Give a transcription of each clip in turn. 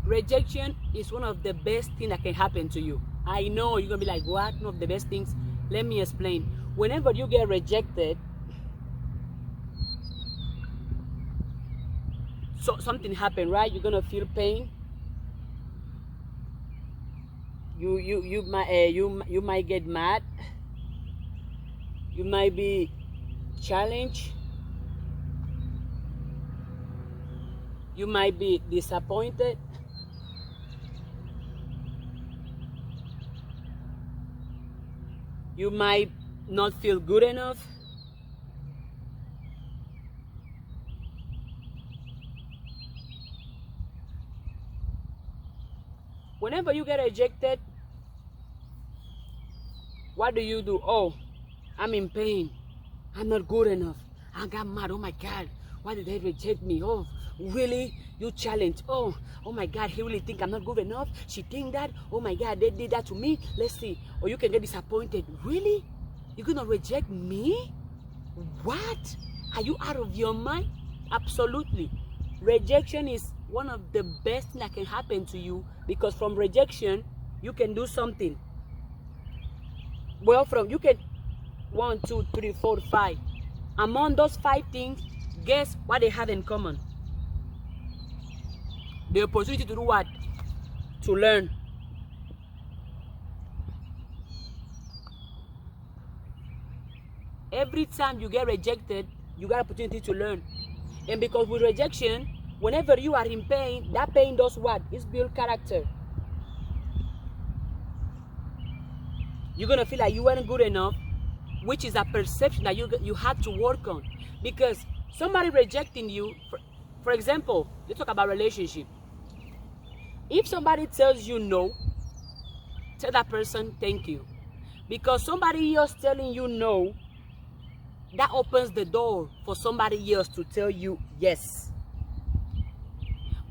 Rejection is one of the best things that can happen to you. I know you're gonna be like, what? One of the best things? Let me explain. Whenever you get rejected, so something happened, right? You're gonna feel pain. You might get mad. You might be challenged. You might be disappointed. You might not feel good enough. Whenever you get rejected, what do? Oh, I'm in pain. I'm not good enough. I got mad. Oh my God, why did they reject me? Oh, really? You challenge. Oh my God, he really think I'm not good enough? She think that? Oh my God, they did that to me? Let's see. Or you can get disappointed. Really? You're gonna reject me? What? Are you out of your mind? Absolutely. Rejection is one of the best things that can happen to you, because from rejection, you can do something. Well, you can 1, 2, 3, 4, 5. Among those 5 things, guess what they have in common? The opportunity to do what? To learn. Every time you get rejected, you got opportunity to learn. And because with rejection, whenever you are in pain, that pain does what? It's build character. You're gonna feel like you weren't good enough, which is a perception that you had to work on. Because somebody rejecting you, for example, let's talk about relationship. If somebody tells you no, tell that person thank you. Because somebody else telling you no, that opens the door for somebody else to tell you yes.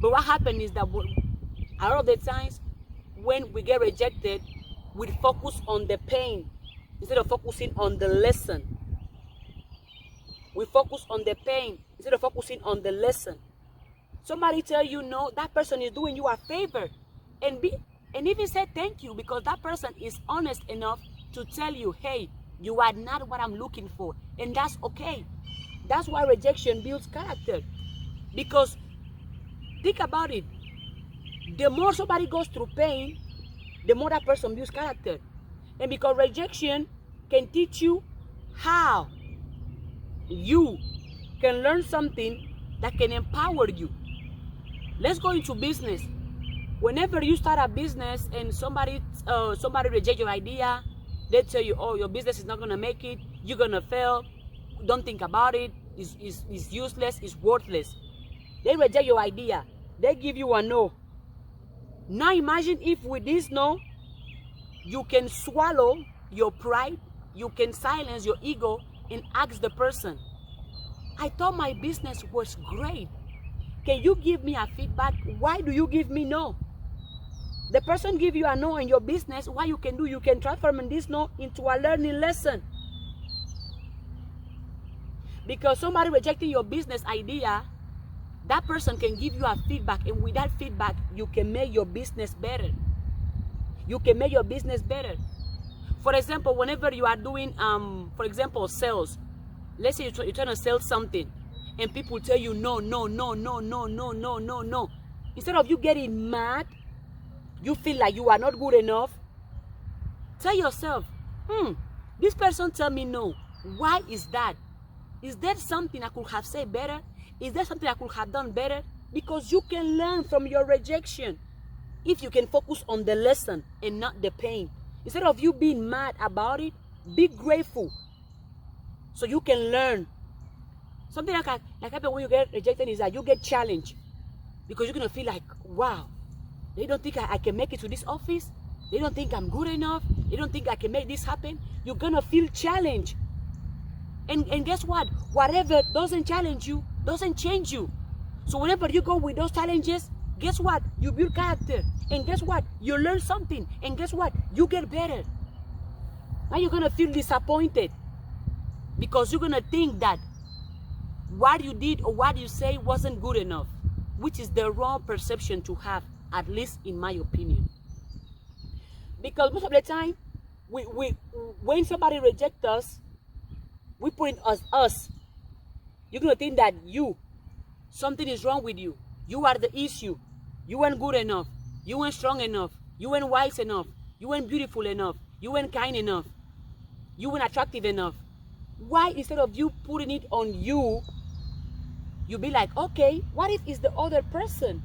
But what happens is that a lot of the times when we get rejected, we focus on the pain instead of focusing on the lesson. We focus on the pain instead of focusing on the lesson. Somebody tell you no, that person is doing you a favor, and even say thank you, because that person is honest enough to tell you, hey, you are not what I'm looking for, and that's okay. That's why rejection builds character. Because think about it, the more somebody goes through pain, the more that person builds character. And because rejection can teach you how you can learn something that can empower you. Let's go into business. Whenever you start a business and somebody reject your idea, they tell you, oh, your business is not gonna make it, you're gonna fail, don't think about it, it's useless, it's worthless. They reject your idea, they give you a no. Now imagine if with this no, you can swallow your pride, you can silence your ego and ask the person, I thought my business was great. Can you give me a feedback? Why do you give me no? The person give you a no in your business. What you can do, you can transform this no into a learning lesson. Because somebody rejecting your business idea, that person can give you a feedback, and with that feedback, you can make your business better. You can make your business better. For example, whenever you are doing, for example, sales. Let's say you're trying to sell something, and people tell you no. Instead of you getting mad, you feel like you are not good enough. Tell yourself, this person tell me no. Why is that? Is there something I could have said better? Is there something I could have done better? Because you can learn from your rejection if you can focus on the lesson and not the pain. Instead of you being mad about it, be grateful so you can learn. Something like happen when you get rejected is that you get challenged, because you're going to feel like, wow, they don't think I can make it to this office. They don't think I'm good enough. They don't think I can make this happen. You're going to feel challenged. And guess what? Whatever doesn't challenge you, doesn't change you. So whenever you go with those challenges, guess what? You build character. And guess what? You learn something. And guess what? You get better. Now you're going to feel disappointed, because you're going to think that what you did or what you say wasn't good enough, which is the wrong perception to have. at least in my opinion. Because most of the time, when somebody rejects us, we put in us. You're going to think that something is wrong with you. You are the issue. You weren't good enough. You weren't strong enough. You weren't wise enough. You weren't beautiful enough. You weren't kind enough. You weren't attractive enough. Why, instead of you putting it on you, you be like, okay, what if it's the other person?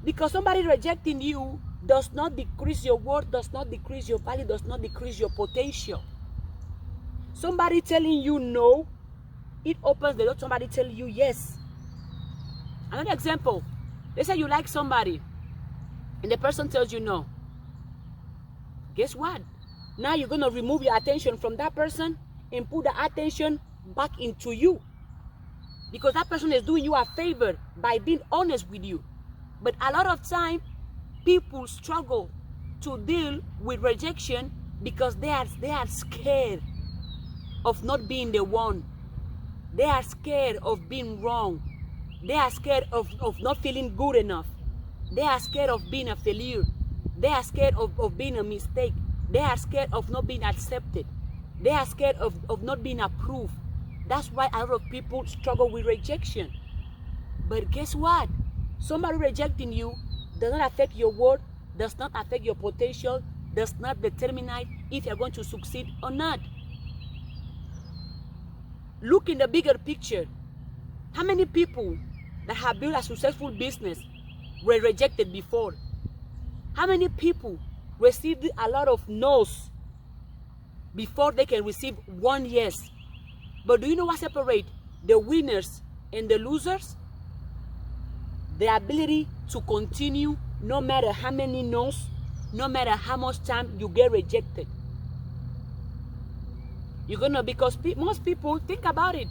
Because somebody rejecting you does not decrease your worth, does not decrease your value, does not decrease your potential. Somebody telling you no, it opens the door to somebody telling you yes. Another example, let's say you like somebody and the person tells you no. Guess what? Now you're going to remove your attention from that person and put the attention back into you. Because that person is doing you a favor by being honest with you. But a lot of time, people struggle to deal with rejection because they are scared of not being the one. They are scared of being wrong. They are scared of not feeling good enough. They are scared of being a failure. They are scared of being a mistake. They are scared of not being accepted. They are scared of not being approved. That's why a lot of people struggle with rejection. But guess what? Somebody rejecting you does not affect your worth, does not affect your potential, does not determine if you're going to succeed or not. Look in the bigger picture. How many people that have built a successful business were rejected before? How many people received a lot of no's before they can receive one yes? But do you know what separates the winners and the losers? The ability to continue no matter how many no's, no matter how much time you get rejected. You're gonna, because most people, think about it.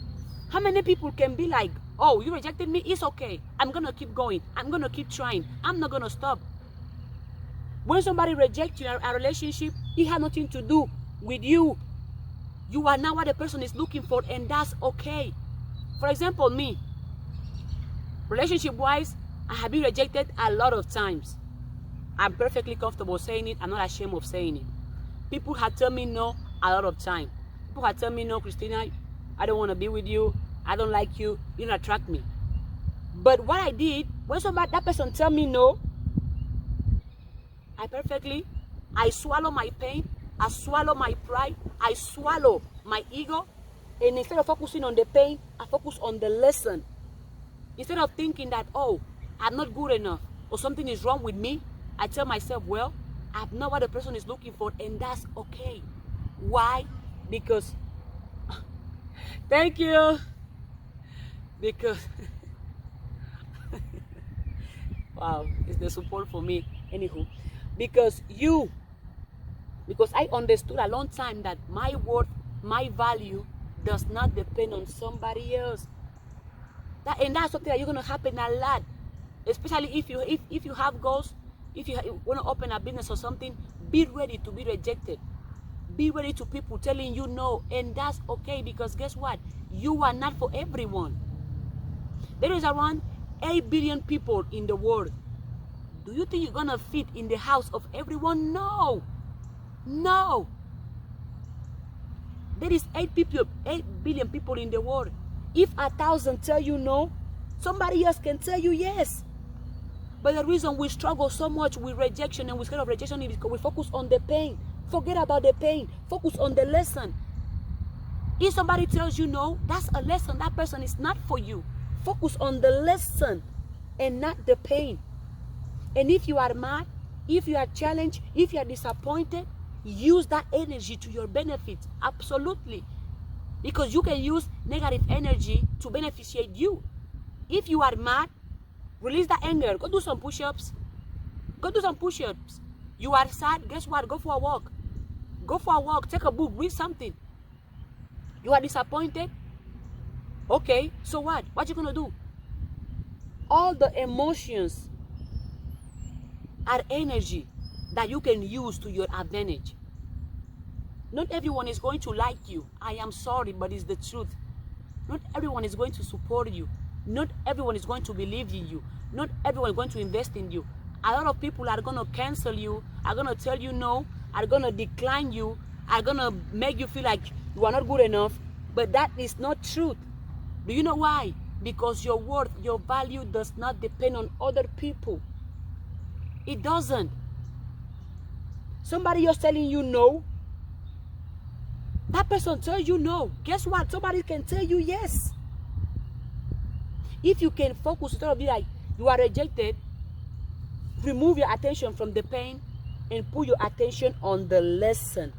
How many people can be like, oh, you rejected me, it's okay. I'm gonna keep going. I'm gonna keep trying. I'm not gonna stop. When somebody rejects you in a relationship, it has nothing to do with you. You are not what the person is looking for, and that's okay. For example, me, relationship-wise, I have been rejected a lot of times. I'm perfectly comfortable saying it. I'm not ashamed of saying it. People have told me no a lot of time. People have told me no, Christina, I don't want to be with you. I don't like you. You don't attract me. But what I did, when that person tell me no, I swallow my pain, I swallow my pride, I swallow my ego, and instead of focusing on the pain, I focus on the lesson. Instead of thinking that, oh, I'm not good enough or something is wrong with me, I tell myself, well, I'm not what the person is looking for, and that's okay. Why? Because, thank you, because, wow, it's the support for me. Anywho, because I understood a long time that my worth, my value does not depend on somebody else. And that's something that you're gonna happen a lot, especially if you have goals, if you want to open a business or something. Be ready to be rejected. Be ready to people telling you no, and that's okay, because guess what? You are not for everyone. There is around 8 billion people in the world. Do you think you're gonna fit in the house of everyone? No. No. There is 8 billion people in the world. If 1,000 tell you no, somebody else can tell you yes. But the reason we struggle so much with rejection and we're scared of rejection is because we focus on the pain. Forget about the pain. Focus on the lesson. If somebody tells you no, that's a lesson. That person is not for you. Focus on the lesson and not the pain. And if you are mad, if you are challenged, if you are disappointed, use that energy to your benefit. Absolutely. Because you can use negative energy to beneficiate you. If you are mad, release that anger. Go do some push-ups. Go do some push-ups. You are sad, guess what? Go for a walk. Go for a walk. Take a book. Read something. You are disappointed. Okay, so what? What you gonna do? All the emotions are energy that you can use to your advantage. Not everyone is going to like you. I am sorry, but it's the truth. Not everyone is going to support you. Not everyone is going to believe in you. Not everyone is going to invest in you. A lot of people are going to cancel you, are going to tell you no, are going to decline you, are going to make you feel like you are not good enough. But that is not truth. Do you know why? Because your worth, your value does not depend on other people. It doesn't. Somebody else telling you no, that person tells you no. Guess what? Somebody can tell you yes. If you can focus, instead of being like, you are rejected, remove your attention from the pain and put your attention on the lesson.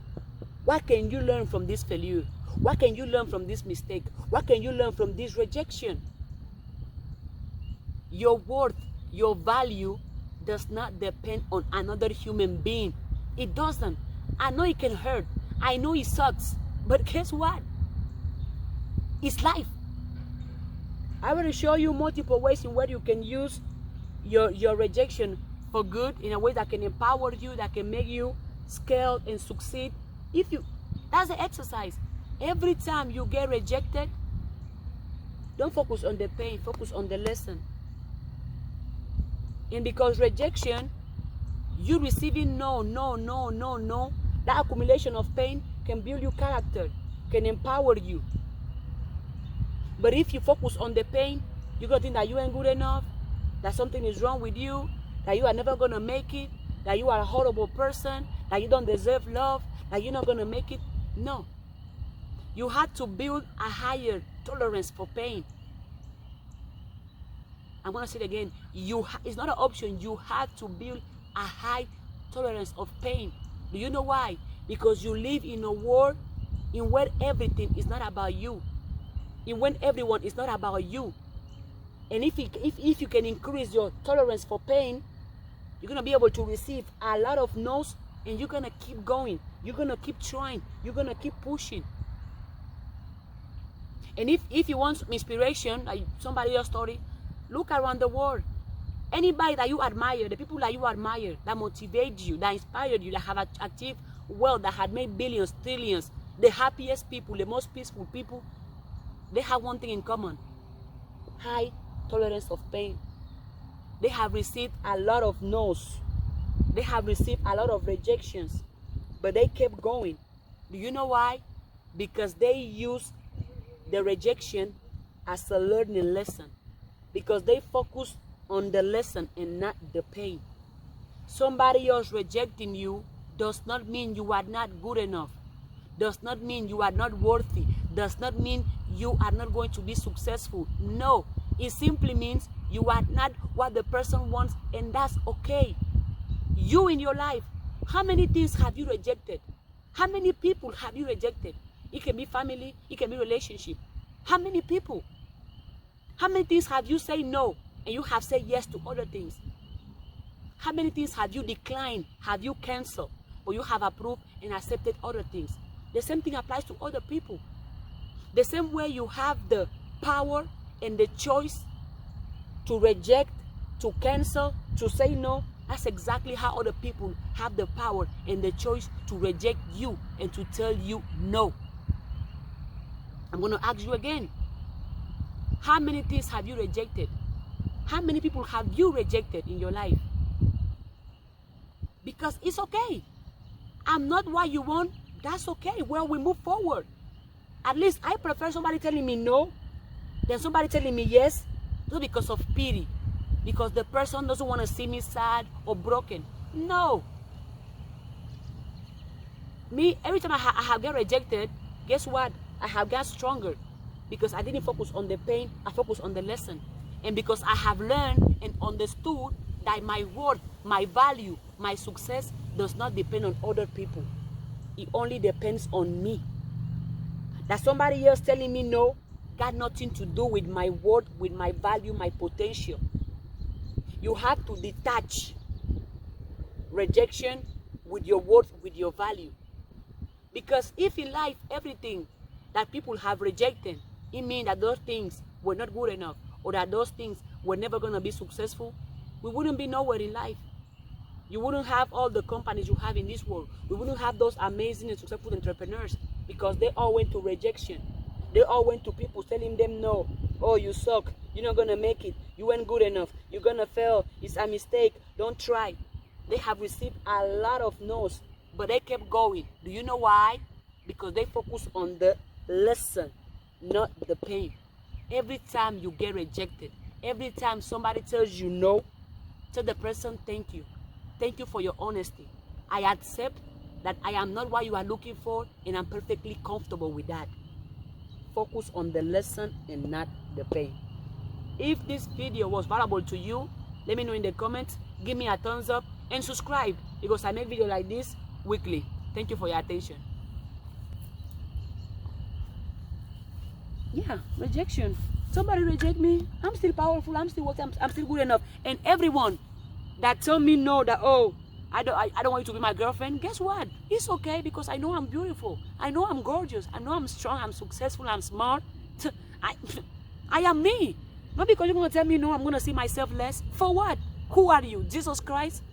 What can you learn from this failure? What can you learn from this mistake? What can you learn from this rejection? Your worth, your value does not depend on another human being. It doesn't. I know it can hurt. I know it sucks. But guess what? It's life. I will show you multiple ways in where you can use your rejection for good, in a way that can empower you, that can make you scale and succeed. That's the exercise. Every time you get rejected, don't focus on the pain, focus on the lesson. And because rejection, you receiving no, that accumulation of pain can build your character, can empower you. But if you focus on the pain, you're going to think that you ain't good enough, that something is wrong with you, that you are never going to make it, that you are a horrible person, that you don't deserve love, that you're not going to make it. No. You have to build a higher tolerance for pain. I'm going to say it again. It's not an option. You have to build a high tolerance of pain. Do you know why? Because you live in a world in where everything is not about you. In when everyone is not about you. And if you can increase your tolerance for pain, you're going to be able to receive a lot of no's, and you're going to keep going. You're going to keep trying. You're going to keep pushing. And if you want inspiration, like somebody else's story, look around the world. Anybody that you admire, the people that you admire, that motivate you, that inspired you, that have achieved wealth, that had made billions, trillions, the happiest people, the most peaceful people, they have one thing in common: high tolerance of pain. They have received a lot of no's. They have received a lot of rejections, but they kept going. Do you know why? Because they use the rejection as a learning lesson. Because they focus on the lesson and not the pain. Somebody else rejecting you does not mean you are not good enough. Does not mean you are not worthy. Does not mean you are not going to be successful. No, it simply means you are not what the person wants, and that's okay. You in your life, how many things have you rejected? How many people have you rejected? It can be family, it can be relationship. How many people? How many things have you said no and you have said yes to other things? How many things have you declined, have you canceled, or you have approved and accepted other things? The same thing applies to other people. The same way you have the power and the choice to reject, to cancel, to say no, that's exactly how other people have the power and the choice to reject you and to tell you no. I'm going to ask you again. How many things have you rejected? How many people have you rejected in your life? Because it's okay. I'm not what you want. That's okay. Well, we move forward. At least I prefer somebody telling me no than somebody telling me yes, not because of pity, because the person doesn't want to see me sad or broken. No. Me, every time I have got rejected, guess what? I have got stronger because I didn't focus on the pain. I focused on the lesson. And because I have learned and understood that my worth, my value, my success does not depend on other people. It only depends on me. That somebody else telling me no got nothing to do with my worth, with my value, my potential. You have to detach rejection with your worth, with your value. Because if in life everything that people have rejected, it means that those things were not good enough, or that those things were never going to be successful, we wouldn't be nowhere in life. You wouldn't have all the companies you have in this world. We wouldn't have those amazing and successful entrepreneurs, because they all went to rejection. They all went to people telling them no. oh, you suck, you're not gonna make it, you weren't good enough, you're gonna fail, it's a mistake, don't try. They have received a lot of no's, but they kept going. Do you know why? Because they focus on the lesson, not the pain. Every time you get rejected, every time somebody tells you no, tell the person thank you. Thank you for your honesty. I accept that I am not what you are looking for, and I'm perfectly comfortable with that. Focus on the lesson and not the pain. If this video was valuable to you, let me know in the comments, give me a thumbs up, and subscribe, because I make videos like this weekly. Thank you for your attention. Yeah, rejection. Somebody reject me, I'm still powerful, I'm still working, I'm still good enough. And everyone that tell me no, that oh, I don't want you to be my girlfriend, guess what? It's okay, because I know I'm beautiful, I know I'm gorgeous, I know I'm strong, I'm successful, I'm smart. I am me. Not because you're gonna tell me no, I'm gonna see myself less. For what? Who are you? Jesus Christ?